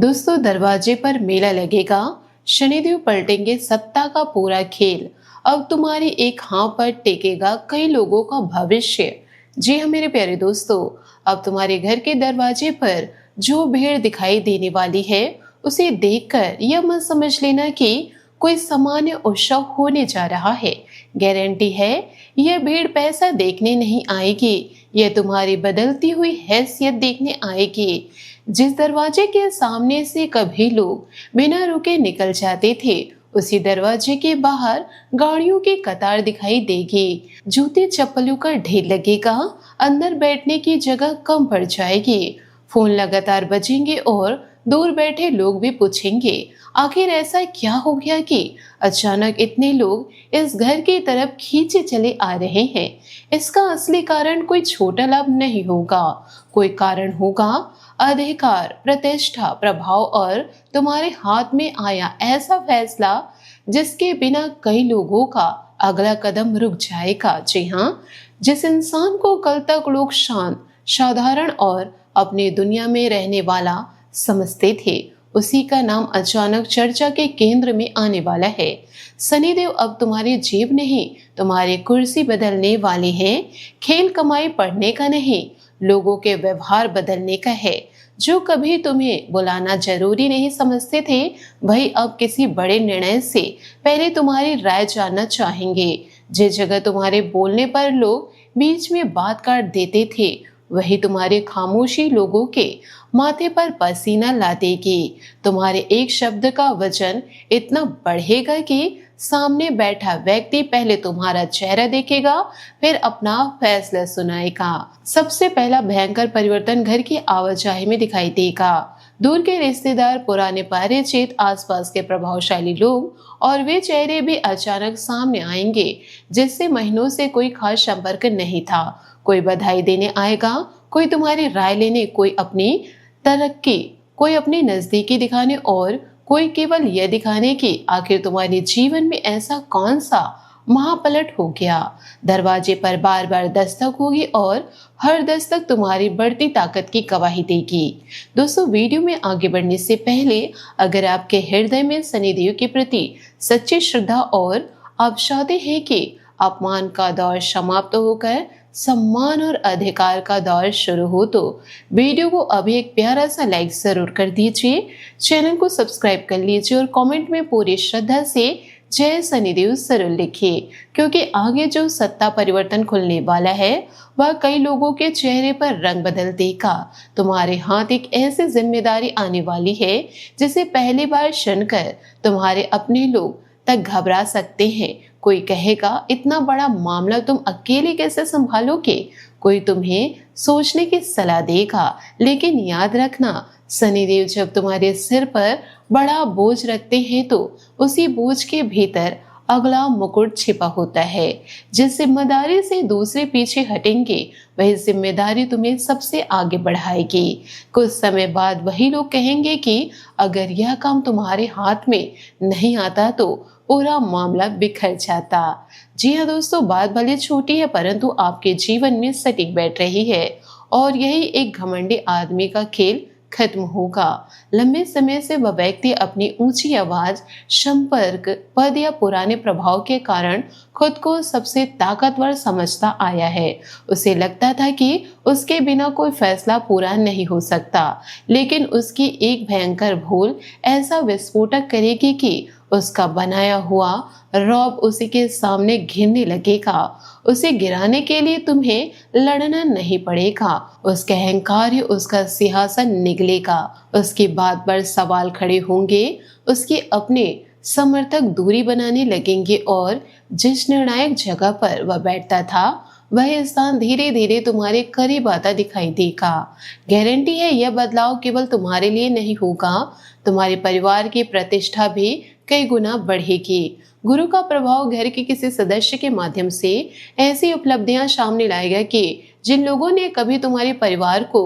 दोस्तों, दरवाजे पर मेला लगेगा, शनिदेव पलटेंगे सत्ता का पूरा खेल। अब तुम्हारी एक हाँ पर टेकेगा कई लोगों का भविष्य। जी हाँ मेरे प्यारे दोस्तों, अब तुम्हारे घर के दरवाजे पर जो भीड़ दिखाई देने वाली है, उसे देखकर यह मत समझ लेना कि कोई सामान्य उत्सव होने जा रहा है। गारंटी है, यह भीड़ पैसा देखने नहीं आएगी, यह तुम्हारी बदलती हुई हैसियत देखने आएगी। जिस दरवाजे के सामने से कभी लोग बिना रुके निकल जाते थे, उसी दरवाजे के बाहर गाड़ियों की कतार दिखाई देगी, जूते चप्पलों का ढेर लगेगा, अंदर बैठने की जगह कम पड़ जाएगी। फोन लगातार बजेंगे और दूर बैठे लोग भी पूछेंगे, आखिर ऐसा क्या हो गया कि अचानक इतने लोग इस घर की तरफ खींचे चले आ रहे हैं। इसका असली कारण कोई छोटा लाभ नहीं होगा, कोई कारण होगा अधिकार, प्रतिष्ठा, प्रभाव और तुम्हारे हाथ में आया ऐसा फैसला जिसके बिना कई लोगों का अगला कदम रुक जाएगा। जी हाँ, जिस इंसान को कल तक लोग शांत, साधारण और अपनी दुनिया में रहने वाला समझते थे, उसी का नाम अचानक चर्चा के केंद्र में आने वाला है। शनिदेव अब तुम्हारी जेब नहीं, तुम्हारी कुर्सी बदलने वाले हैं। खेल कमाई पढ़ने का नहीं, लोगों के व्यवहार बदलने का है। जो कभी तुम्हें बुलाना जरूरी नहीं समझते थे, वही अब किसी बड़े निर्णय से पहले तुम्हारी राय जानना चाहेंगे। जिस जगह तुम्हारे बोलने पर लोग बीच में बात काट देते थे, वही तुम्हारे खामोशी लोगों के माथे पर पसीना ला देगी। तुम्हारे एक शब्द का वजन इतना बढ़ेगा कि सामने बैठा व्यक्ति पहले तुम्हारा चेहरा देखेगा, फिर अपना फैसला सुनाएगा। सबसे पहला भयंकर परिवर्तन घर की आवाजाही में दिखाई देगा। दूर के रिश्तेदार, पुराने परिचित, आसपास के प्रभावशाली लोग और वे चेहरे भी अचानक सामने आएंगे जिससे महीनों से कोई खास संपर्क नहीं था। कोई बधाई देने आएगा, कोई तुम्हारी राय लेने, कोई अपनी तरक्की, कोई अपनी नजदीकी दिखाने और कोई केवल यह दिखाने की आखिर तुम्हारे जीवन में ऐसा कौन सा महापलट हो गया। दरवाजे पर बार बार दस्तक होगी और हर दस्तक तुम्हारी बढ़ती ताकत की गवाही देगी। दोस्तों, वीडियो में आगे बढ़ने से पहले अगर आपके हृदय में शनिदेव के प्रति सच्ची श्रद्धा और आप चाहते हैं कि अपमान का दौर समाप्त होकर सम्मान और अधिकार का दौर शुरू हो, तो वीडियो को अभी एक प्यारा सा लाइक जरूर कर दीजिए, चैनल को सब्सक्राइब कर लीजिए और कमेंट में पूरी श्रद्धा से जय शनिदेव जरूर लिखिए, क्योंकि आगे जो सत्ता परिवर्तन खुलने वाला है वह कई लोगों के चेहरे पर रंग बदल देगा। तुम्हारे हाथ एक ऐसी जिम्मेदारी आने वाली है जिसे पहली बार सुनकर तुम्हारे अपने लोग तक घबरा सकते हैं। कोई कहेगा, इतना बड़ा मामला तुम अकेले कैसे संभालोगे। कोई तुम्हें सोचने की सलाह देगा, लेकिन याद रखना, शनिदेव जब तुम्हारे सिर पर बड़ा बोझ रखते हैं तो उसी बोझ के भीतर अगला मुकुट छिपा होता है। जिस जिम्मेदारी से दूसरे पीछे हटेंगे, वही जिम्मेदारी तुम्हें सबसे आगे बढ़ाएगी। कुछ समय बाद वही लोग कहेंगे कि अगर यह काम तुम्हारे हाथ में नहीं आता तो पूरा मामला बिखर जाता। जी हाँ दोस्तों, बात भले छोटी है परंतु आपके जीवन में सटीक बैठ रही है और यही एक घमंडी आदमी का खेल खत्म होगा। लंबे समय से वह व्यक्ति अपनी ऊंची आवाज, संपर्क, पद या पुराने प्रभाव के कारण खुद को सबसे ताकतवर समझता आया है। उसे लगता था कि उसके बिना कोई फैसला पूरा नहीं हो सकता, लेकिन उसकी एक भयंकर भूल ऐसा विस्फोटक करेगी कि उसका बनाया हुआ रौब उसी के सामने घिरने लगेगा। उसे गिराने के लिए तुम्हें लड़ना नहीं पड़ेगा, उसका अहंकार ही उसका सिंहासन निगलेगा। उसकी बात पर सवाल खड़े होंगे, उसके अपने समर्थक दूरी बनाने लगेंगे और जिस निर्णायक जगह पर वह बैठता था, वह स्थान धीरे धीरे तुम्हारे करीब आता दिखाई देगा। गारंटी है, यह बदलाव केवल तुम्हारे लिए नहीं होगा, तुम्हारे परिवार की प्रतिष्ठा भी कई गुना बढ़ेगी। गुरु का प्रभाव घर के किसी सदस्य के माध्यम से ऐसी उपलब्धियां सामने लाएगा कि जिन लोगों ने कभी तुम्हारे परिवार को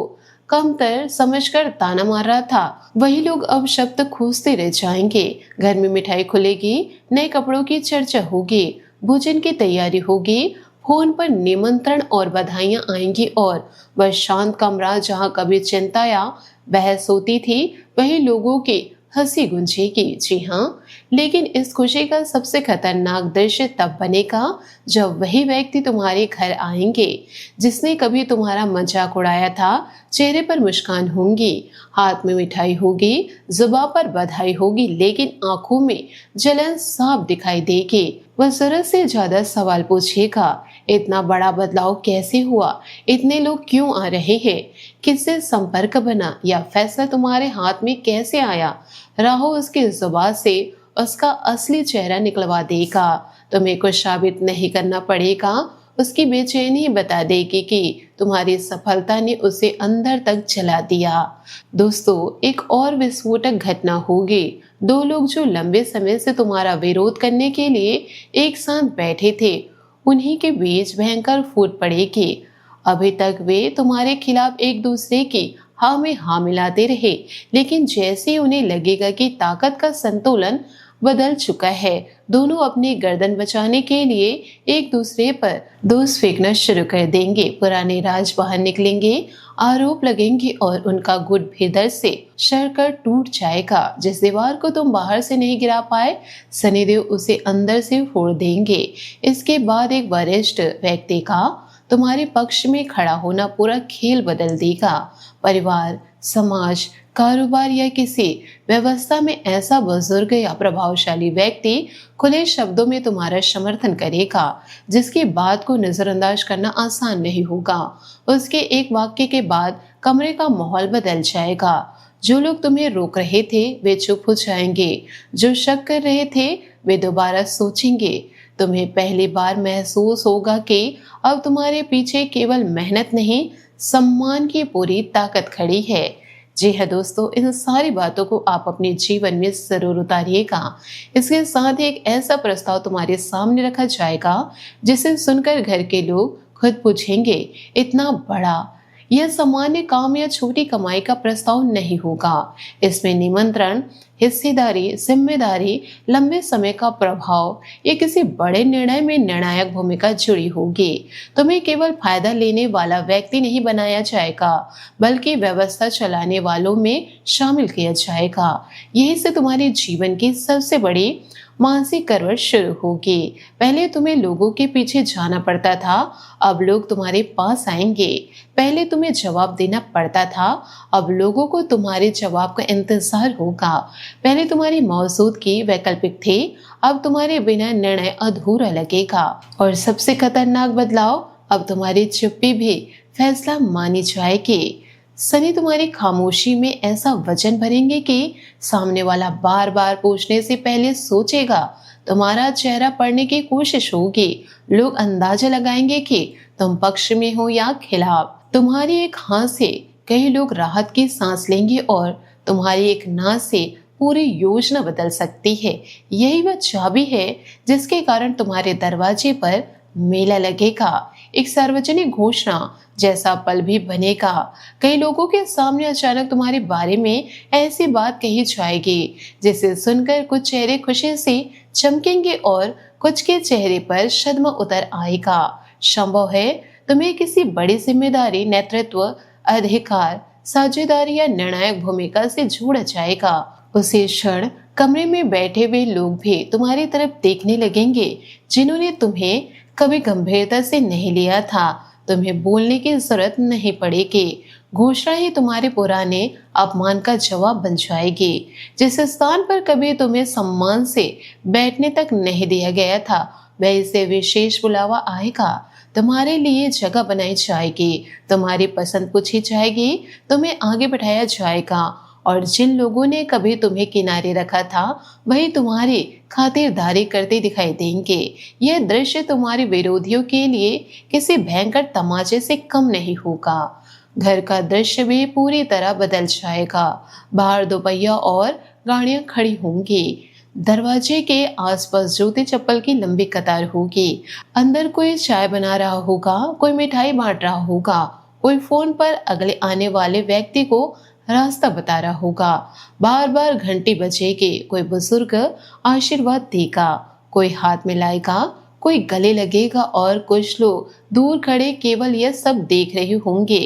कमतर समझकर ताना मार रहा था, वही लोग अब शब्द खोजते रह जाएंगे। घर में मिठाई खुलेगी, नए कपड़ों की चर्चा होगी, भोजन की तैयारी होगी, फोन पर निमंत्रण और बधाइयां आएंगी और वह शांत कमरा जहां कभी चिंता या बहस होती थी, वही लोगों की हंसी गूंजेगी। जी हाँ, लेकिन इस खुशी का सबसे खतरनाक दृश्य तब बनेगा जब वही व्यक्ति तुम्हारे घर आएंगे जिसने कभी तुम्हारा मजाक उड़ाया था। चेहरे पर मुस्कान होंगी, हाथ में मिठाई होगी, जुबान पर बधाई होगी, लेकिन आंखों में जलन साफ दिखाई देगी। वह जरूरत से ज्यादा सवाल पूछेगा, इतना बड़ा बदलाव कैसे हुआ, इतने लोग क्यों आ रहे हैं, किससे संपर्क बना, या फैसला तुम्हारे हाथ में कैसे आया। राहो उसकी जुबान से उसका असली चेहरा निकलवा देगा। तुम्हें कुछ साबित नहीं करना पड़ेगा, उसकी बेचैनी बता देगी कि तुम्हारी सफलता ने उसे अंदर तक जला दिया। दोस्तों, एक और विस्फोटक घटना होगी। दो लोग जो लंबे समय से तुम्हारा विरोध करने के लिए एक साथ बैठे थे, उन्हीं के बीच भयंकर फूट पड़ेगी। अभी तक वे तुम्हारे खिलाफ एक दूसरे की हाँ में हाँ मिलाते रहे, लेकिन जैसे ही उन्हें लगेगा कि ताकत का संतुलन बदल चुका है, दोनों अपनी गर्दन बचाने के लिए एक दूसरे पर दोष फेंकना शुरू कर देंगे। पुराने राज बाहर निकलेंगे, आरोप लगेंगे और उनका गुट भीतर से शरकर टूट जाएगा। जिस दीवार को तुम बाहर से नहीं गिरा पाए, शनिदेव उसे अंदर से फोड़ देंगे। इसके बाद एक वरिष्ठ व्यक्ति का तुम्हारे पक्ष में खड़ा होना पूरा खेल बदल देगा। परिवार, समाज, कारोबार या किसी व्यवस्था में ऐसा बुजुर्ग या प्रभावशाली व्यक्ति खुले शब्दों में तुम्हारा समर्थन करेगा जिसकी बात को नजरअंदाज करना आसान नहीं होगा। उसके एक वाक्य के बाद कमरे का माहौल बदल जाएगा। जो लोग तुम्हें रोक रहे थे वे चुप हो जाएंगे, जो शक कर रहे थे वे दोबारा सोचेंगे। तुम्हें पहली बार महसूस होगा कि अब तुम्हारे पीछे केवल मेहनत नहीं, सम्मान की पूरी ताकत खड़ी है। जी है दोस्तों, इन सारी बातों को आप अपने जीवन में जरूर उतारिएगा। इसके साथ ही एक ऐसा प्रस्ताव तुम्हारे सामने रखा जाएगा जिसे सुनकर घर के लोग खुद पूछेंगे, इतना बड़ा। यह सामान्य काम या छोटी कमाई का प्रस्ताव नहीं होगा। इसमें निमंत्रण, हिस्सेदारी, जिम्मेदारी, लंबे समय का प्रभाव या किसी बड़े निर्णय में निर्णायक भूमिका जुड़ी होगी। तुम्हें केवल फायदा लेने वाला व्यक्ति नहीं बनाया जाएगा, बल्कि व्यवस्था चलाने वालों में शामिल किया जाएगा। यही से तुम्हारे जीवन की सबसे बड़ी मानसिक करवट शुरू होगी। पहले तुम्हें लोगों के पीछे जाना पड़ता था, अब लोग तुम्हारे पास आएंगे। पहले तुम्हें जवाब देना पड़ता था, अब लोगों को तुम्हारे जवाब का इंतजार होगा। पहले तुम्हारी मौजूदगी वैकल्पिक थी, अब तुम्हारे बिना निर्णय अधूरा लगेगा। और सबसे खतरनाक बदलाव, अब तुम्हारी चुप्पी भी फैसला मानी जाएगी। शनि तुम्हारी खामोशी में ऐसा वजन भरेंगे कि सामने वाला बार बार पूछने से पहले सोचेगा। तुम्हारा चेहरा पढ़ने की कोशिश होगी। लोग अंदाजा लगाएंगे कि तुम पक्ष में हो या खिलाफ। तुम्हारी एक हाँ से कई लोग राहत की सांस लेंगे और तुम्हारी एक ना से पूरी योजना बदल सकती है। यही वह चाबी है जिसके कारण तुम्हारे दरवाजे पर मेला लगेगा। एक सार्वजनिक घोषणा जैसा पल भी बनेगा। कई लोगों के सामने अचानक तुम्हारे बारे में ऐसी बात कही जाएगी जिसे सुनकर कुछ चेहरे खुशी से चमकेंगे और कुछ के चेहरे पर शर्म उतर आएगा। संभव है तुम्हें किसी बड़ी जिम्मेदारी, नेतृत्व, अधिकार, साझेदारी या निर्णायक भूमिका से जोड़ा जाएगा। उसी क्षण कमरे में बैठे हुए लोग भी तुम्हारी तरफ देखने लगेंगे जिन्होंने तुम्हें कभी गंभीरता से नहीं लिया था। तुम्हें बोलने की जरूरत नहीं पड़ेगी। घोषणा ही तुम्हारे पुराने अपमान का जवाब बन जाएगी। जिस स्थान पर कभी तुम्हें सम्मान से बैठने तक नहीं दिया गया था, वह इसे विशेष बुलावा आएगा। तुम्हारे लिए जगह बनाई जाएगी, तुम्हारी पसंद पूछी जाएगी, तुम्हें आगे बढ़ाया जाएगा और जिन लोगों ने कभी तुम्हें किनारे रखा था वही तुम्हारी खातिरदारी करते दिखाई देंगे। यह दृश्य तुम्हारे विरोधियों के लिए किसी भयंकर तमाचे से कम नहीं होगा। घर का दृश्य भी पूरी तरह बदल जाएगा। बाहर दोपहिया और गाड़ियां खड़ी होंगी। दरवाजे के आसपास जूते चप्पल की लंबी कतार होगी। अंदर कोई चाय बना रहा होगा, कोई मिठाई बांट रहा होगा, कोई फोन पर अगले आने वाले व्यक्ति को रास्ता बता रहा होगा। बार बार घंटी बजेगी। कोई बुजुर्ग आशीर्वाद देगा, कोई हाथ मिलाएगा, कोई गले लगेगा और कुछ लोग दूर खड़े केवल यह सब देख रहे होंगे।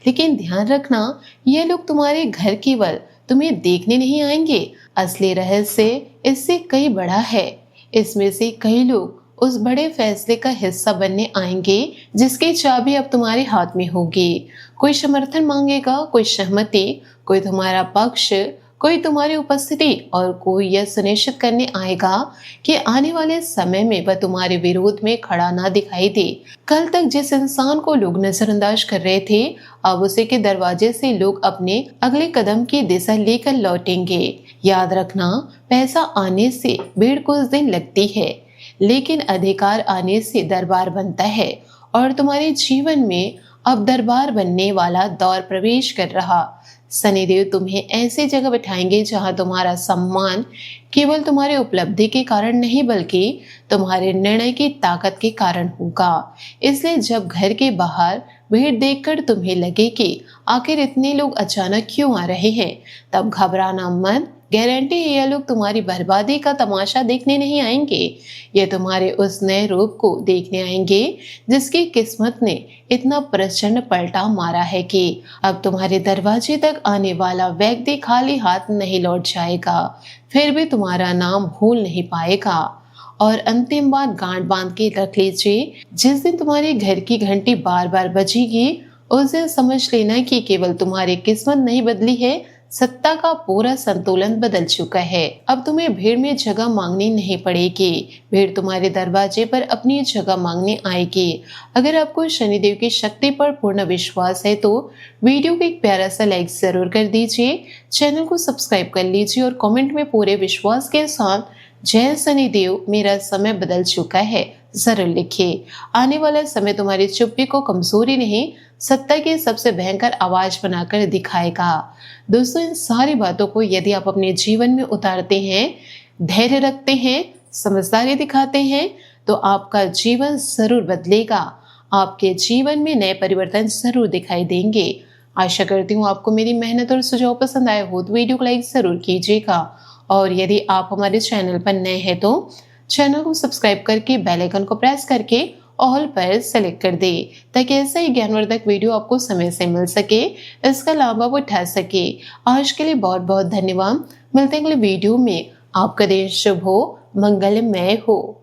लेकिन ध्यान रखना, ये लोग तुम्हारे घर केवल तुम्हें देखने नहीं आएंगे। असली रहस्य इससे कई बड़ा है। इसमें से कई लोग उस बड़े फैसले का हिस्सा बनने आएंगे जिसकी चाबी अब तुम्हारे हाथ में होगी। कोई समर्थन मांगेगा, कोई सहमति, कोई तुम्हारा पक्ष, कोई तुम्हारी उपस्थिति और कोई यह सुनिश्चित करने आएगा कि आने वाले समय में वह तुम्हारे विरोध में खड़ा ना दिखाई दे। कल तक जिस इंसान को लोग नजरअंदाज कर रहे थे, अब उसी के दरवाजे से लोग अपने अगले कदम की दिशा लेकर लौटेंगे। याद रखना, पैसा आने से भीड़ कुछ दिन लगती है, लेकिन अधिकार आने से दरबार बनता है। और तुम्हारे जीवन में अब दरबार बनने वाला दौर प्रवेश कर रहा। शनिदेव तुम्हें ऐसी जगह बिठाएंगे जहां तुम्हारा सम्मान केवल तुम्हारी उपलब्धि के कारण नहीं बल्कि तुम्हारे निर्णय की ताकत के कारण होगा। इसलिए जब घर के बाहर भीड़ देखकर तुम्हें लगे कि आखिर इतने लोग अचानक क्यों आ रहे हैं, तब घबराना मत। गारंटी है ये लोग तुम्हारी बर्बादी का तमाशा देखने नहीं आएंगे, ये तुम्हारे उस नए रूप को देखने आएंगे जिसकी किस्मत ने इतना प्रचंड पलटा मारा है कि अब तुम्हारे दरवाजे तक आने वाला व्यक्ति खाली हाथ नहीं लौट जाएगा, फिर भी तुम्हारा नाम भूल नहीं पाएगा। और अंतिम बात गांठ बांध के रख लीजिए, जिस दिन तुम्हारे घर की घंटी बार बार बजेगी उस दिन समझ लेना कि केवल तुम्हारी किस्मत नहीं बदली है, सत्ता का पूरा संतुलन बदल चुका है। अब तुम्हें भीड़ में जगह मांगनी नहीं पड़ेगी, भीड़ तुम्हारे दरवाजे पर अपनी जगह मांगने आएगी। अगर आपको शनिदेव की शक्ति पर पूर्ण विश्वास है तो वीडियो को एक प्यारा सा लाइक जरूर कर दीजिए, चैनल को सब्सक्राइब कर लीजिए और कमेंट में पूरे विश्वास के साथ जय शनिदेव, मेरा समय बदल चुका है जरूर लिखिए। आने वाला समय तुम्हारी चुप्पी को कमजोरी नहीं, सत्ता की सबसे भयंकर आवाज बनाकर दिखाएगा। दोस्तों, इन सारी बातों को यदि आप अपने जीवन में उतारते हैं, धैर्य रखते हैं, समझदारी दिखाते हैं, तो आपका जीवन जरूर बदलेगा। आपके जीवन में नए परिवर्तन जरूर दिखाई देंगे। आशा करती हूँ आपको मेरी मेहनत और सुझाव पसंद आए हो तो वीडियो को लाइक जरूर कीजिएगा। और यदि आप हमारे चैनल पर नए हैं तो चैनल को सब्सक्राइब करके बेल आइकन को प्रेस करके ऑल पर सेलेक्ट कर दे, ताकि ऐसा ही ज्ञानवर्धक वीडियो आपको समय से मिल सके, इसका लाभ आप उठा सके। आज के लिए बहुत बहुत धन्यवाद। मिलते हैं अगले वीडियो में। आपका दिन शुभ हो, मंगलमय हो।